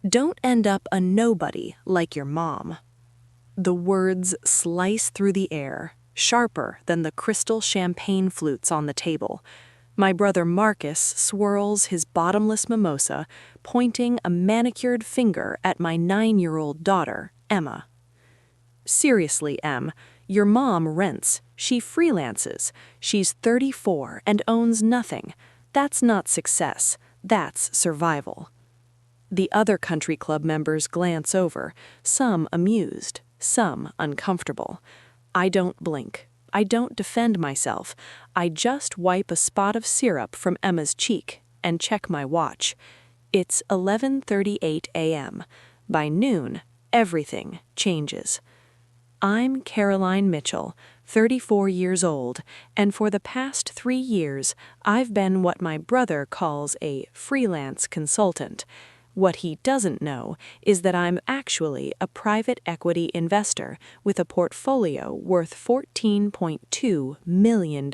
Don't end up a nobody like your mom. The words slice through the air, sharper than the crystal champagne flutes on the table. My brother Marcus swirls his bottomless mimosa, pointing a manicured finger at my 9-year-old daughter, Emma. Seriously, Em, your mom rents. She freelances. She's 34 and owns nothing. That's not success. That's survival. The other country club members glance over, some amused, some uncomfortable. I don't blink. I don't defend myself. I just wipe a spot of syrup from Emma's cheek and check my watch. It's 11:38 a.m. By noon, everything changes. I'm Caroline Mitchell, 34 years old, and for the past 3 years, I've been what my brother calls a freelance consultant. What he doesn't know is that I'm actually a private equity investor with a portfolio worth $14.2 million,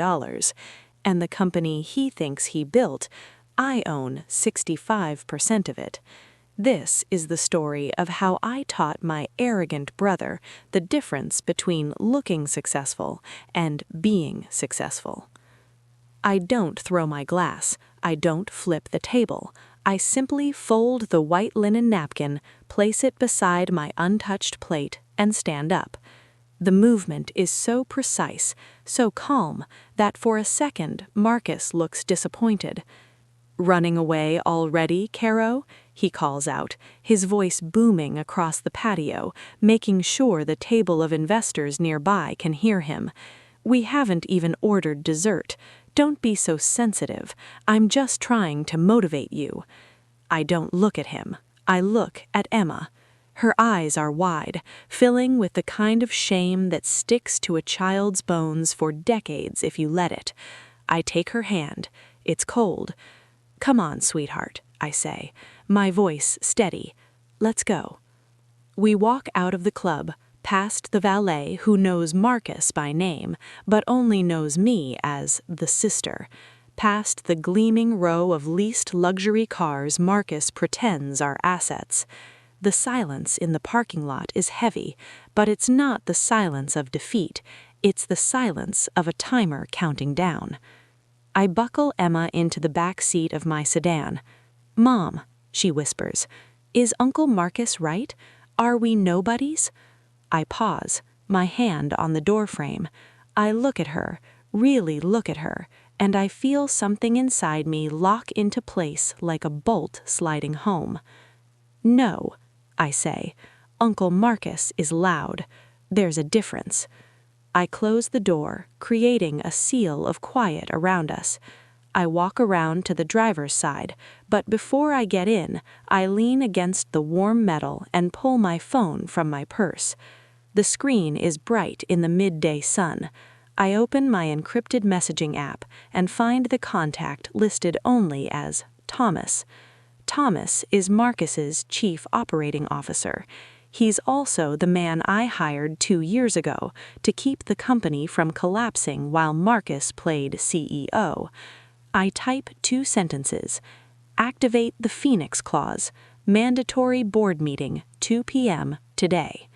and the company he thinks he built, I own 65% of it. This is the story of how I taught my arrogant brother the difference between looking successful and being successful. I don't throw my glass. I don't flip the table. I simply fold the white linen napkin, place it beside my untouched plate, and stand up. The movement is so precise, so calm, that for a second Marcus looks disappointed. "Running away already, Caro?" he calls out, his voice booming across the patio, making sure the table of investors nearby can hear him. "We haven't even ordered dessert. Don't be so sensitive. I'm just trying to motivate you." I don't look at him. I look at Emma. Her eyes are wide, filling with the kind of shame that sticks to a child's bones for decades if you let it. I take her hand. It's cold. "Come on, sweetheart," I say, my voice steady. "Let's go." We walk out of the club, past the valet who knows Marcus by name, but only knows me as the sister, past the gleaming row of leased luxury cars Marcus pretends are assets. The silence in the parking lot is heavy, but it's not the silence of defeat. It's the silence of a timer counting down. I buckle Emma into the back seat of my sedan. "Mom," she whispers, "is Uncle Marcus right? Are we nobodies?" I pause, my hand on the doorframe. I look at her, really look at her, and I feel something inside me lock into place like a bolt sliding home. "No," I say. "Uncle Marcus is loud. There's a difference." I close the door, creating a seal of quiet around us. I walk around to the driver's side, but before I get in, I lean against the warm metal and pull my phone from my purse. The screen is bright in the midday sun. I open my encrypted messaging app and find the contact listed only as Thomas. Thomas is Marcus's chief operating officer. He's also the man I hired 2 years ago to keep the company from collapsing while Marcus played CEO. I type 2 sentences. "Activate the Phoenix Clause. Mandatory board meeting, 2 p.m. today."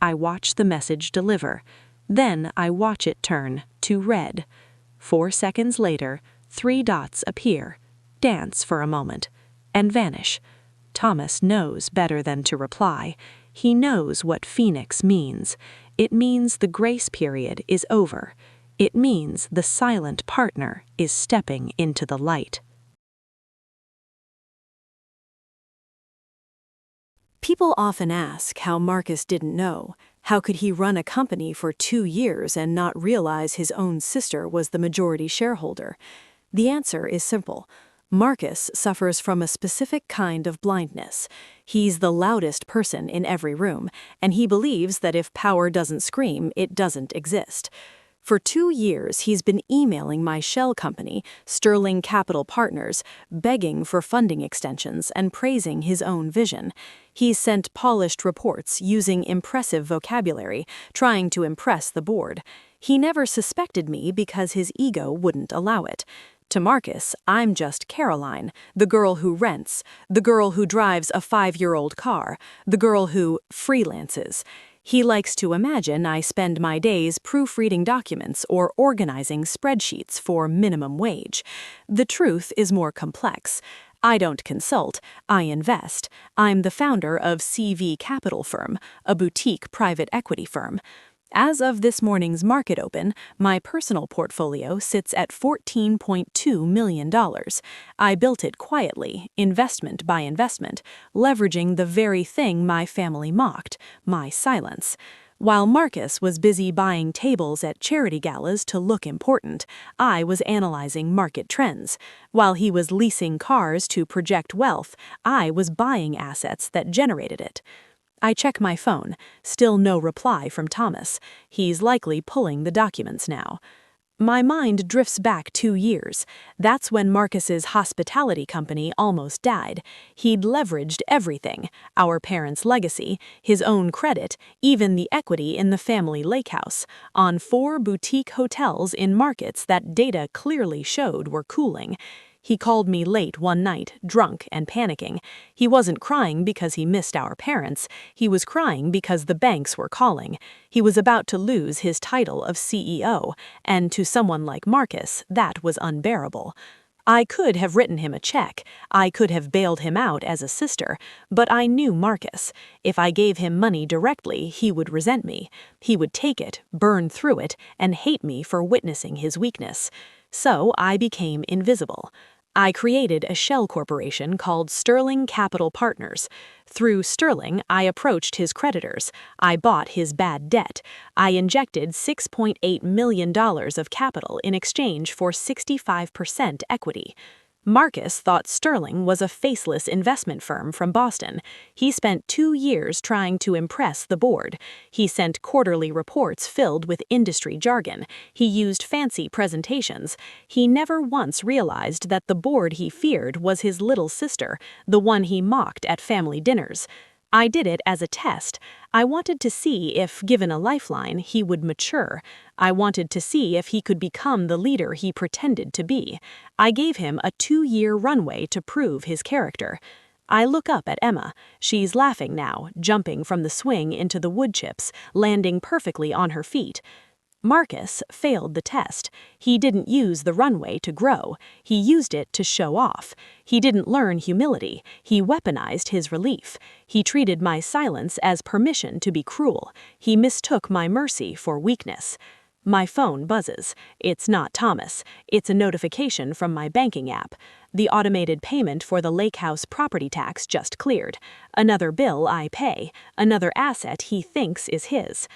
I watch the message deliver. Then I watch it turn to red. 4 seconds later, 3 dots appear, dance for a moment, and vanish. Thomas knows better than to reply. He knows what Phoenix means. It means the grace period is over. It means the silent partner is stepping into the light. People often ask how Marcus didn't know. How could he run a company for 2 years and not realize his own sister was the majority shareholder? The answer is simple. Marcus suffers from a specific kind of blindness. He's the loudest person in every room, and he believes that if power doesn't scream, it doesn't exist. For 2 years, he's been emailing my shell company, Sterling Capital Partners, begging for funding extensions and praising his own vision. He's sent polished reports using impressive vocabulary, trying to impress the board. He never suspected me because his ego wouldn't allow it. To Marcus, I'm just Caroline, the girl who rents, the girl who drives a 5-year-old car, the girl who freelances. He likes to imagine I spend my days proofreading documents or organizing spreadsheets for minimum wage. The truth is more complex. I don't consult, I invest. I'm the founder of CV Capital Firm, a boutique private equity firm. As of this morning's market open, my personal portfolio sits at $14.2 million. I built it quietly, investment by investment, leveraging the very thing my family mocked, my silence. While Marcus was busy buying tables at charity galas to look important, I was analyzing market trends. While he was leasing cars to project wealth, I was buying assets that generated it. I check my phone. Still no reply from Thomas. He's likely pulling the documents now. My mind drifts back 2 years. That's when Marcus's hospitality company almost died. He'd leveraged everything, our parents' legacy, his own credit, even the equity in the family lake house, on 4 boutique hotels in markets that data clearly showed were cooling. He called me late one night, drunk and panicking. He wasn't crying because he missed our parents. He was crying because the banks were calling. He was about to lose his title of CEO, and to someone like Marcus, that was unbearable. I could have written him a check. I could have bailed him out as a sister, but I knew Marcus. If I gave him money directly, he would resent me. He would take it, burn through it, and hate me for witnessing his weakness. So I became invisible. I created a shell corporation called Sterling Capital Partners. Through Sterling, I approached his creditors. I bought his bad debt. I injected $6.8 million of capital in exchange for 65% equity. Marcus thought Sterling was a faceless investment firm from Boston. He spent 2 years trying to impress the board. He sent quarterly reports filled with industry jargon. He used fancy presentations. He never once realized that the board he feared was his little sister, the one he mocked at family dinners. I did it as a test. I wanted to see if, given a lifeline, he would mature. I wanted to see if he could become the leader he pretended to be. I gave him a 2-year runway to prove his character. I look up at Emma. She's laughing now, jumping from the swing into the wood chips, landing perfectly on her feet. Marcus failed the test. He didn't use the runway to grow. He used it to show off. He didn't learn humility. He weaponized his relief. He treated my silence as permission to be cruel. He mistook my mercy for weakness. My phone buzzes. It's not Thomas. It's a notification from my banking app. The automated payment for the lake house property tax just cleared. Another bill I pay. Another asset he thinks is his.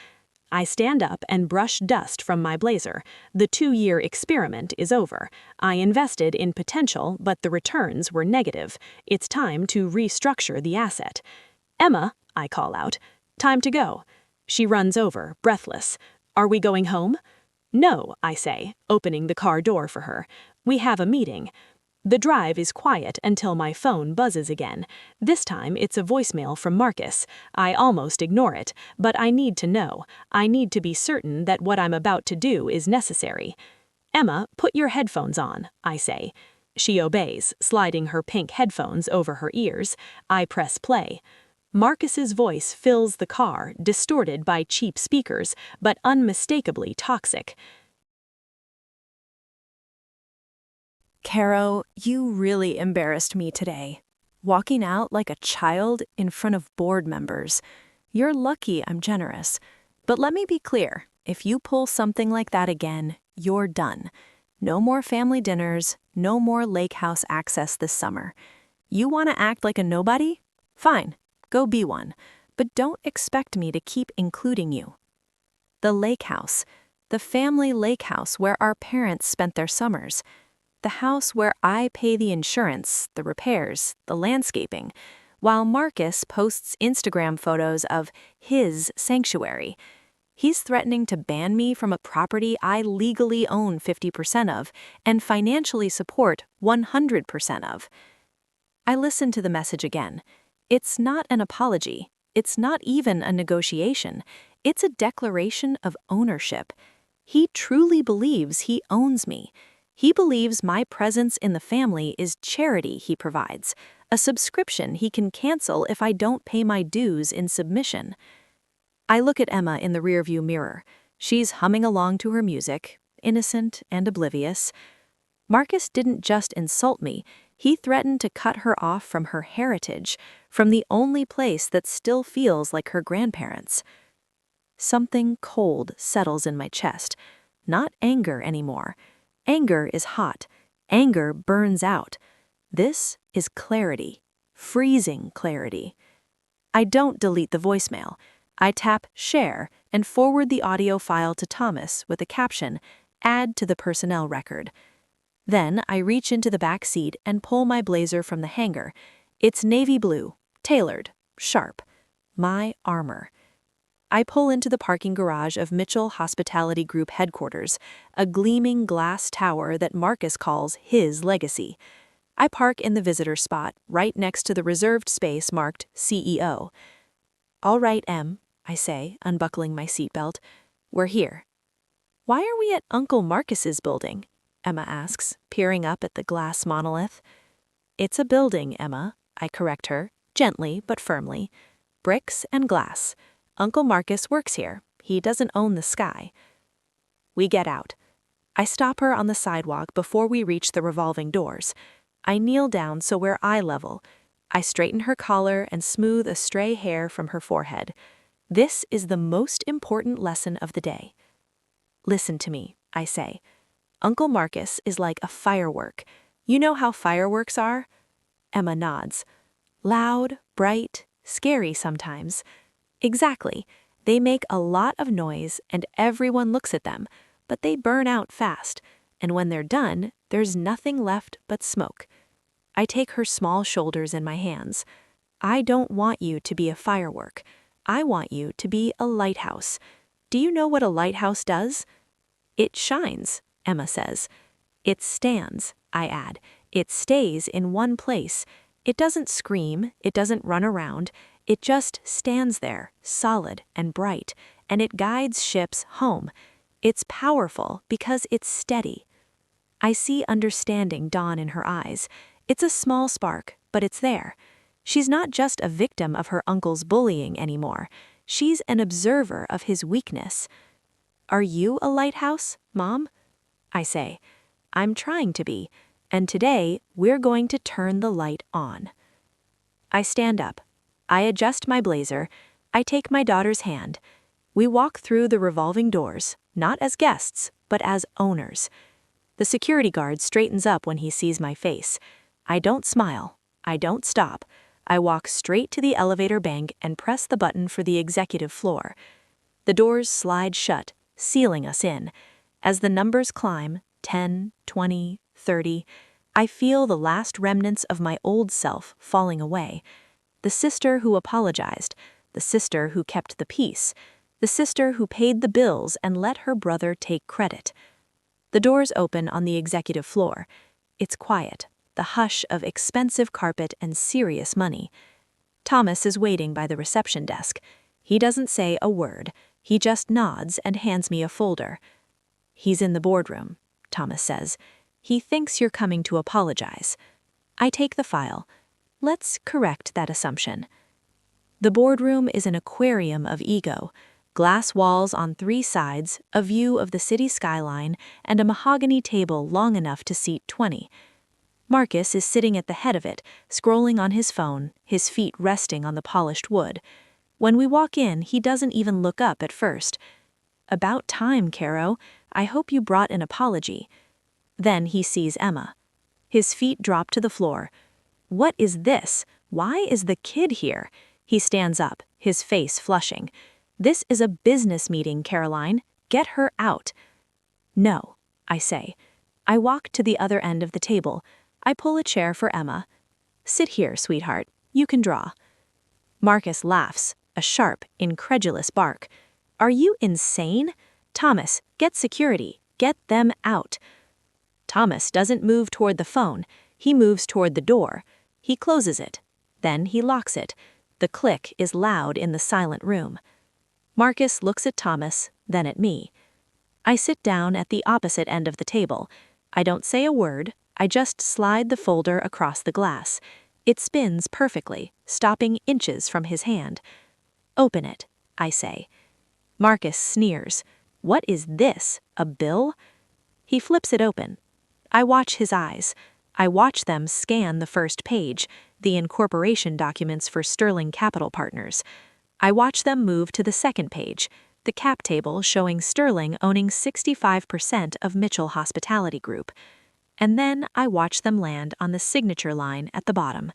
I stand up and brush dust from my blazer. The 2-year experiment is over. I invested in potential, but the returns were negative. It's time to restructure the asset. Emma, I call out. Time to go. She runs over, breathless. Are we going home? No, I say, opening the car door for her. We have a meeting. The drive is quiet until my phone buzzes again. This time it's a voicemail from Marcus. I almost ignore it, but I need to know. I need to be certain that what I'm about to do is necessary. Emma, put your headphones on, I say. She obeys, sliding her pink headphones over her ears. I press play. Marcus's voice fills the car, distorted by cheap speakers, but unmistakably toxic. Caro, you really embarrassed me today. Walking out like a child in front of board members. You're lucky I'm generous. But let me be clear, if you pull something like that again, you're done. No more family dinners, no more lake house access this summer. You want to act like a nobody? Fine, go be one. But don't expect me to keep including you. The lake house. The family lake house where our parents spent their summers. The house where I pay the insurance, the repairs, the landscaping, while Marcus posts Instagram photos of his sanctuary. He's threatening to ban me from a property I legally own 50% of and financially support 100% of. I listen to the message again. It's not an apology. It's not even a negotiation. It's a declaration of ownership. He truly believes he owns me. He believes my presence in the family is charity he provides, a subscription he can cancel if I don't pay my dues in submission. I look at Emma in the rearview mirror. She's humming along to her music, innocent and oblivious. Marcus didn't just insult me, he threatened to cut her off from her heritage, from the only place that still feels like her grandparents. Something cold settles in my chest. Not anger anymore. Anger is hot. Anger burns out. This is clarity. Freezing clarity. I don't delete the voicemail. I tap Share and forward the audio file to Thomas with the caption, Add to the personnel record. Then I reach into the back seat and pull my blazer from the hanger. It's navy blue, tailored, sharp. My armor. I pull into the parking garage of Mitchell Hospitality Group headquarters, a gleaming glass tower that Marcus calls his legacy. I park in the visitor spot, right next to the reserved space marked CEO. All right, Em, I say, unbuckling my seatbelt. We're here. Why are we at Uncle Marcus's building? Emma asks, peering up at the glass monolith. It's a building, Emma, I correct her, gently but firmly. Bricks and glass. Uncle Marcus works here. He doesn't own the sky. We get out. I stop her on the sidewalk before we reach the revolving doors. I kneel down so we're eye level. I straighten her collar and smooth a stray hair from her forehead. This is the most important lesson of the day. Listen to me, I say. Uncle Marcus is like a firework. You know how fireworks are? Emma nods. Loud, bright, scary sometimes. Exactly. They make a lot of noise and everyone looks at them, but they burn out fast, and when they're done, there's nothing left but smoke. I take her small shoulders in my hands. I don't want you to be a firework. I want you to be a lighthouse. Do you know what a lighthouse does? It shines, Emma says. It stands, I add. It stays in one place. It doesn't scream, it doesn't run around. It just stands there, solid and bright, and it guides ships home. It's powerful because it's steady. I see understanding dawn in her eyes. It's a small spark, but it's there. She's not just a victim of her uncle's bullying anymore. She's an observer of his weakness. Are you a lighthouse, Mom? I say. I'm trying to be, and today we're going to turn the light on. I stand up. I adjust my blazer. I take my daughter's hand. We walk through the revolving doors, not as guests, but as owners. The security guard straightens up when he sees my face. I don't smile. I don't stop. I walk straight to the elevator bank and press the button for the executive floor. The doors slide shut, sealing us in. As the numbers climb, 10, 20, 30, I feel the last remnants of my old self falling away. The sister who apologized, the sister who kept the peace, the sister who paid the bills and let her brother take credit. The doors open on the executive floor. It's quiet, the hush of expensive carpet and serious money. Thomas is waiting by the reception desk. He doesn't say a word. He just nods and hands me a folder. He's in the boardroom, Thomas says. He thinks you're coming to apologize. I take the file. Let's correct that assumption. The boardroom is an aquarium of ego. Glass walls on 3 sides, a view of the city skyline, and a mahogany table long enough to seat 20. Marcus is sitting at the head of it, scrolling on his phone, his feet resting on the polished wood. When we walk in, he doesn't even look up at first. About time, Caro. I hope you brought an apology. Then he sees Emma. His feet drop to the floor. What is this? Why is the kid here? He stands up, his face flushing. This is a business meeting, Caroline. Get her out. No, I say. I walk to the other end of the table. I pull a chair for Emma. Sit here, sweetheart. You can draw. Marcus laughs, a sharp, incredulous bark. Are you insane? Thomas, get security. Get them out. Thomas doesn't move toward the phone. He moves toward the door. He closes it. Then he locks it. The click is loud in the silent room. Marcus looks at Thomas, then at me. I sit down at the opposite end of the table. I don't say a word, I just slide the folder across the glass. It spins perfectly, stopping inches from his hand. Open it, I say. Marcus sneers. What is this, a bill? He flips it open. I watch his eyes. I watch them scan the first page, the incorporation documents for Sterling Capital Partners. I watch them move to the second page, the cap table showing Sterling owning 65% of Mitchell Hospitality Group. And then I watch them land on the signature line at the bottom.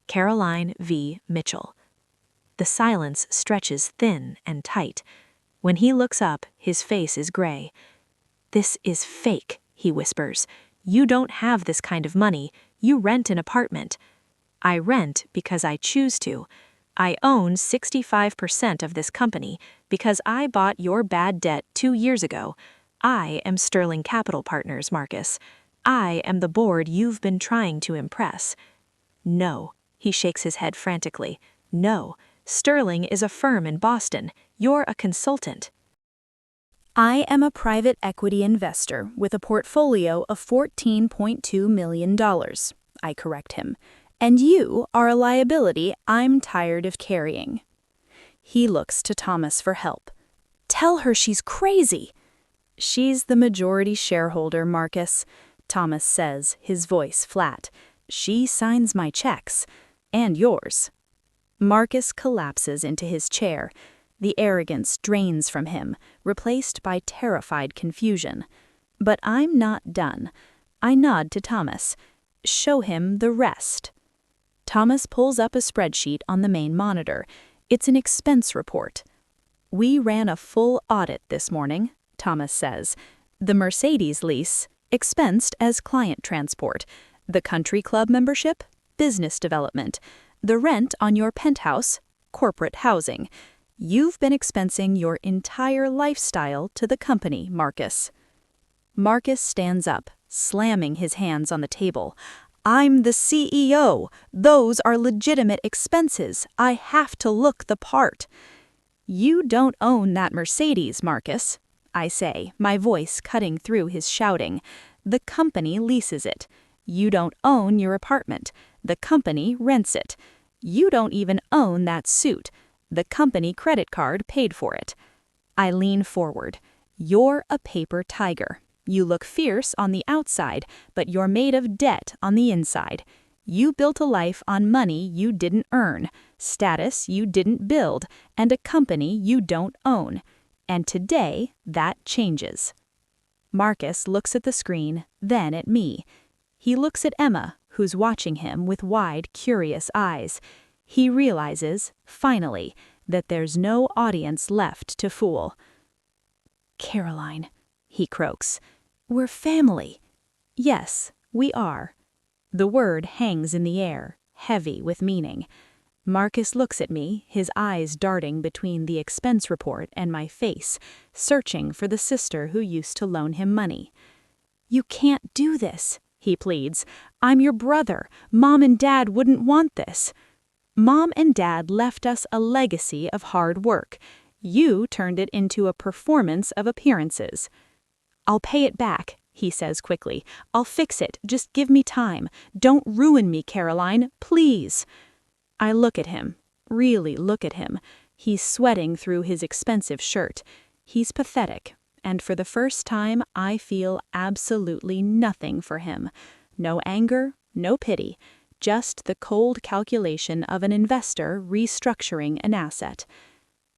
Caroline V. Mitchell. The silence stretches thin and tight. When he looks up, his face is gray. This is fake, he whispers. You don't have this kind of money. You rent an apartment. I rent because I choose to. I own 65% of this company because I bought your bad debt 2 years ago. I am Sterling Capital Partners, Marcus. I am the board you've been trying to impress. No, he shakes his head frantically. No, Sterling is a firm in Boston. You're a consultant. I am a private equity investor with a portfolio of $14.2 million, I correct him, and you are a liability I'm tired of carrying. He looks to Thomas for help. Tell her she's crazy. She's the majority shareholder, Marcus, Thomas says, his voice flat. She signs my checks, and yours. Marcus collapses into his chair. The arrogance drains from him, replaced by terrified confusion. But I'm not done. I nod to Thomas. Show him the rest. Thomas pulls up a spreadsheet on the main monitor. It's an expense report. We ran a full audit this morning, Thomas says. The Mercedes lease, expensed as client transport. The country club membership, business development. The rent on your penthouse, corporate housing. You've been expensing your entire lifestyle to the company, Marcus. Marcus stands up, slamming his hands on the table. I'm the CEO. Those are legitimate expenses. I have to look the part. You don't own that Mercedes, Marcus, I say, my voice cutting through his shouting. The company leases it. You don't own your apartment. The company rents it. You don't even own that suit. The company credit card paid for it. I lean forward. You're a paper tiger. You look fierce on the outside, but you're made of debt on the inside. You built a life on money you didn't earn, status you didn't build, and a company you don't own. And today, that changes. Marcus looks at the screen, then at me. He looks at Emma, who's watching him with wide, curious eyes. He realizes, finally, that there's no audience left to fool. Caroline, he croaks, we're family. Yes, we are. The word hangs in the air, heavy with meaning. Marcus looks at me, his eyes darting between the expense report and my face, searching for the sister who used to loan him money. You can't do this, he pleads. I'm your brother. Mom and Dad wouldn't want this. Mom and Dad left us a legacy of hard work. You turned it into a performance of appearances. I'll pay it back, he says quickly. I'll fix it. Just give me time. Don't ruin me, Caroline, please. I look at him, really look at him. He's sweating through his expensive shirt. He's pathetic, and for the first time I feel absolutely nothing for him. No anger, no pity. Just the cold calculation of an investor restructuring an asset.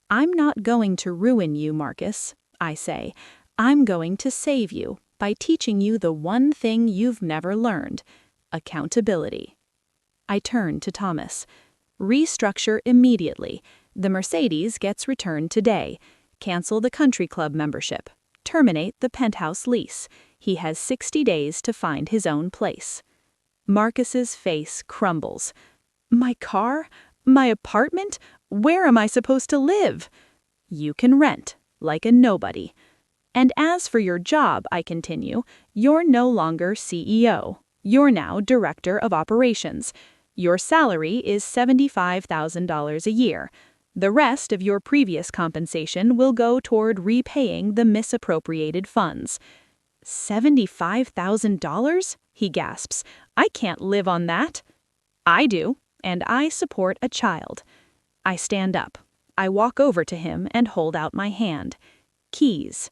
I'm not going to ruin you, Marcus, I say. I'm going to save you by teaching you the one thing you've never learned, accountability. I turn to Thomas. Restructure immediately. The Mercedes gets returned today. Cancel the country club membership. Terminate the penthouse lease. He has 60 days to find his own place. Marcus's face crumbles. My car? My apartment? Where am I supposed to live? You can rent, like a nobody. And as for your job, I continue, you're no longer CEO. You're now Director of Operations. Your salary is $75,000 a year. The rest of your previous compensation will go toward repaying the misappropriated funds. $75,000? He gasps. I can't live on that. I do, and I support a child. I stand up. I walk over to him and hold out my hand. Keys.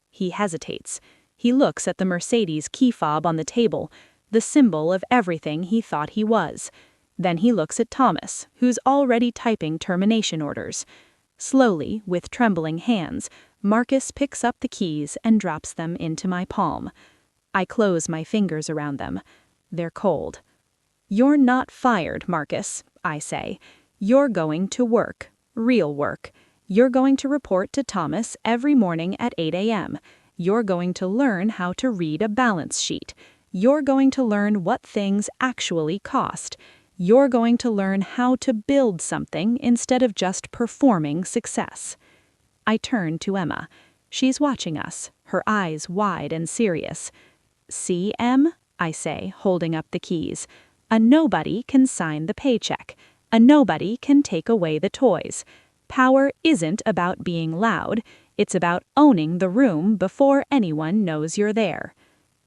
He hesitates. He looks at the Mercedes key fob on the table, the symbol of everything he thought he was. Then he looks at Thomas, who's already typing termination orders. Slowly, with trembling hands, Marcus picks up the keys and drops them into my palm. I close my fingers around them. They're cold. You're not fired, Marcus, I say. You're going to work. Real work. You're going to report to Thomas every morning at 8 a.m. You're going to learn how to read a balance sheet. You're going to learn what things actually cost. You're going to learn how to build something instead of just performing success. I turn to Emma. She's watching us, her eyes wide and serious. See, Em? I say, holding up the keys. A nobody can sign the paycheck. A nobody can take away the toys. Power isn't about being loud. It's about owning the room before anyone knows you're there.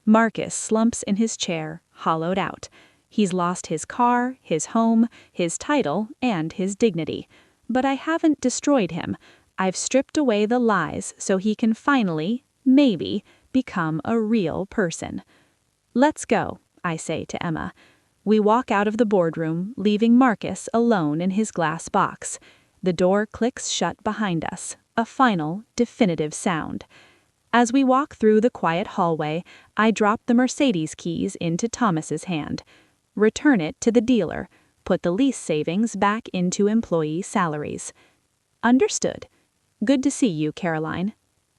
Marcus slumps in his chair, hollowed out. He's lost his car, his home, his title, and his dignity. But I haven't destroyed him. I've stripped away the lies so he can finally, maybe, become a real person. Let's go, I say to Emma. We walk out of the boardroom, leaving Marcus alone in his glass box. The door clicks shut behind us, a final, definitive sound. As we walk through the quiet hallway, I drop the Mercedes keys into Thomas's hand. Return it to the dealer. Put the lease savings back into employee salaries. Understood. Good to see you, Caroline.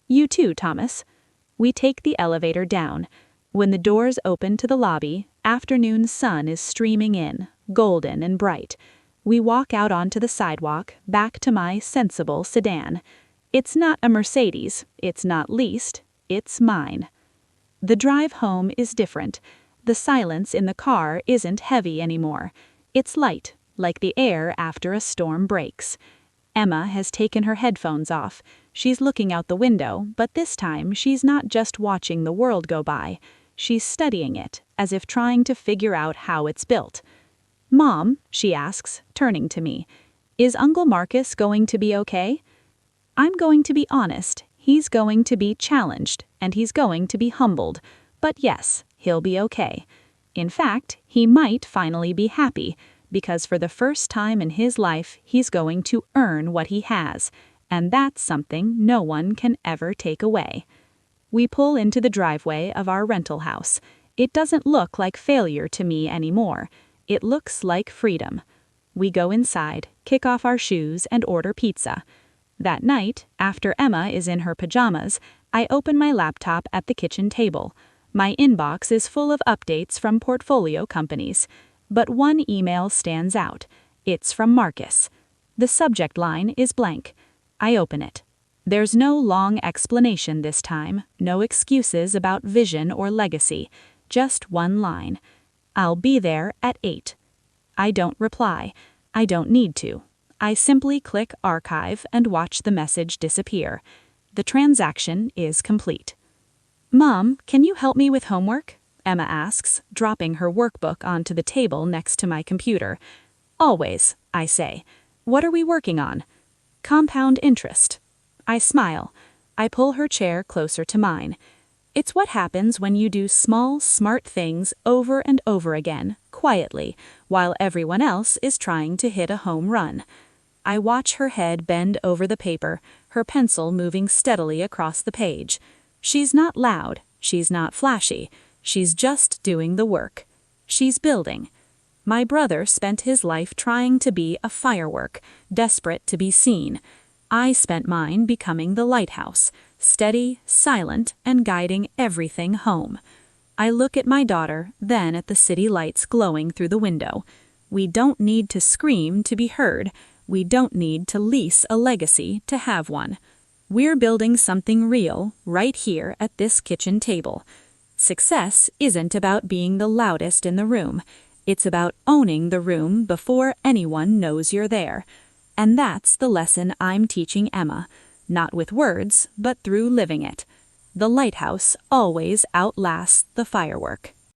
You too, Thomas. We take the elevator down. When the doors open to the lobby, afternoon sun is streaming in, golden and bright. We walk out onto the sidewalk, back to my sensible sedan. It's not a Mercedes, it's not leased, it's mine. The drive home is different. The silence in the car isn't heavy anymore. It's light, like the air after a storm breaks. Emma has taken her headphones off. She's looking out the window, but this time she's not just watching the world go by. She's studying it, as if trying to figure out how it's built. Mom, she asks, turning to me, is Uncle Marcus going to be okay? I'm going to be honest. He's going to be challenged, and he's going to be humbled. But yes, he'll be okay. In fact, he might finally be happy, because for the first time in his life, he's going to earn what he has, and that's something no one can ever take away. We pull into the driveway of our rental house. It doesn't look like failure to me anymore. It looks like freedom. We go inside, kick off our shoes, and order pizza. That night, after Emma is in her pajamas, I open my laptop at the kitchen table. My inbox is full of updates from portfolio companies. But one email stands out. It's from Marcus. The subject line is blank. I open it. There's no long explanation this time, no excuses about vision or legacy, just one line. I'll be there at 8. I don't reply. I don't need to. I simply click archive and watch the message disappear. The transaction is complete. Mom, can you help me with homework? Emma asks, dropping her workbook onto the table next to my computer. Always, I say. What are we working on? Compound interest. I smile. I pull her chair closer to mine. It's what happens when you do small, smart things over and over again, quietly, while everyone else is trying to hit a home run. I watch her head bend over the paper, her pencil moving steadily across the page. She's not loud. She's not flashy. She's just doing the work. She's building. My brother spent his life trying to be a firework, desperate to be seen. I spent mine becoming the lighthouse, steady, silent, and guiding everything home. I look at my daughter, then at the city lights glowing through the window. We don't need to scream to be heard. We don't need to lease a legacy to have one. We're building something real right here at this kitchen table. Success isn't about being the loudest in the room. It's about owning the room before anyone knows you're there. And that's the lesson I'm teaching Emma, not with words, but through living it. The lighthouse always outlasts the firework.